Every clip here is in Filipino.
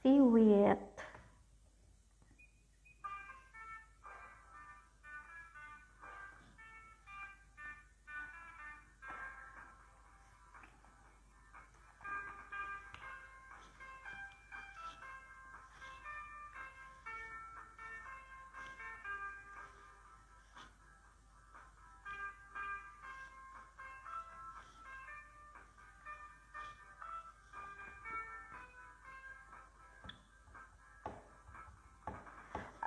Siwit.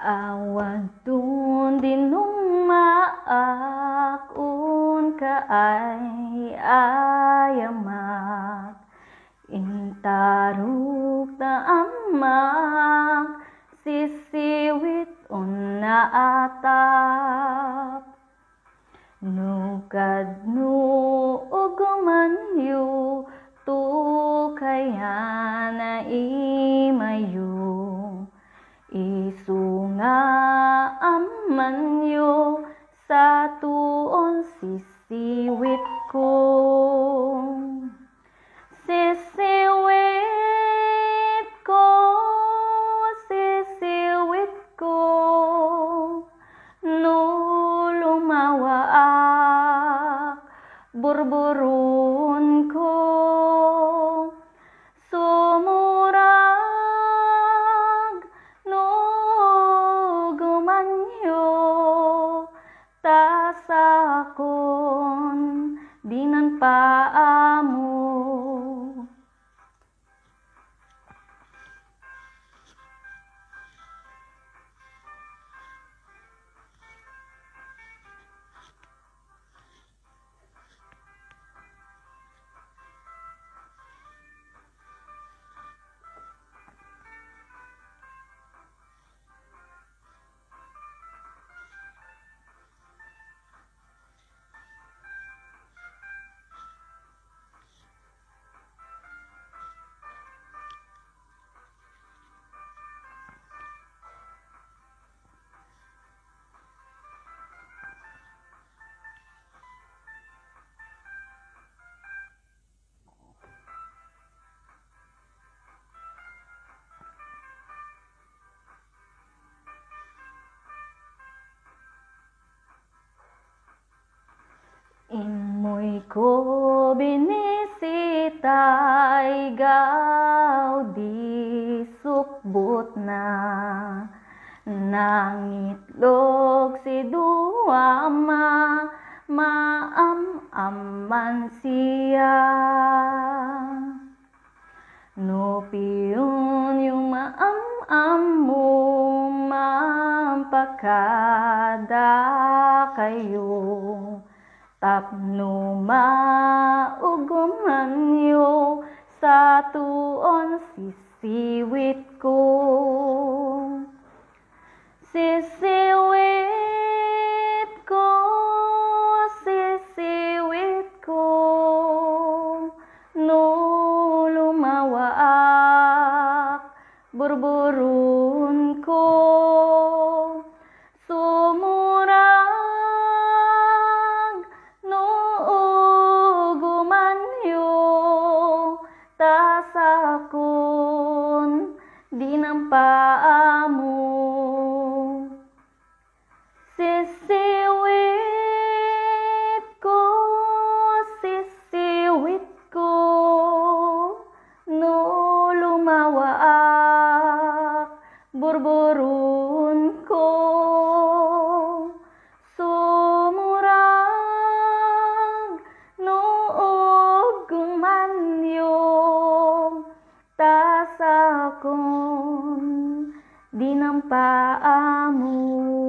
Awan tun dinong maakun kaay ayamak intaruk na amak sisiwit on na atap nukad nu ugumanyu tu kaya na imayu isu nga amanyo sa tuon sisiwit ko. Sisiwit ko, sisiwit ko, no lumawaak burburun ko. Tasakon dinan paamo. Imoy ko binisita igaw di sukbot na nangitlog si duwama maam-aman siya no piyon yung maam-am mo mampakada kayo tapno maugumanyo sa tuon sisiwit ko. Sisiwit ko, sisiwit ko, no lumawaak burburun ko. Tasakon dinang paamo. Sisiwit ko, sisiwit ko, no lumawaak burburun ko. Sumurag noog gumanyo tasakon dinang paamo.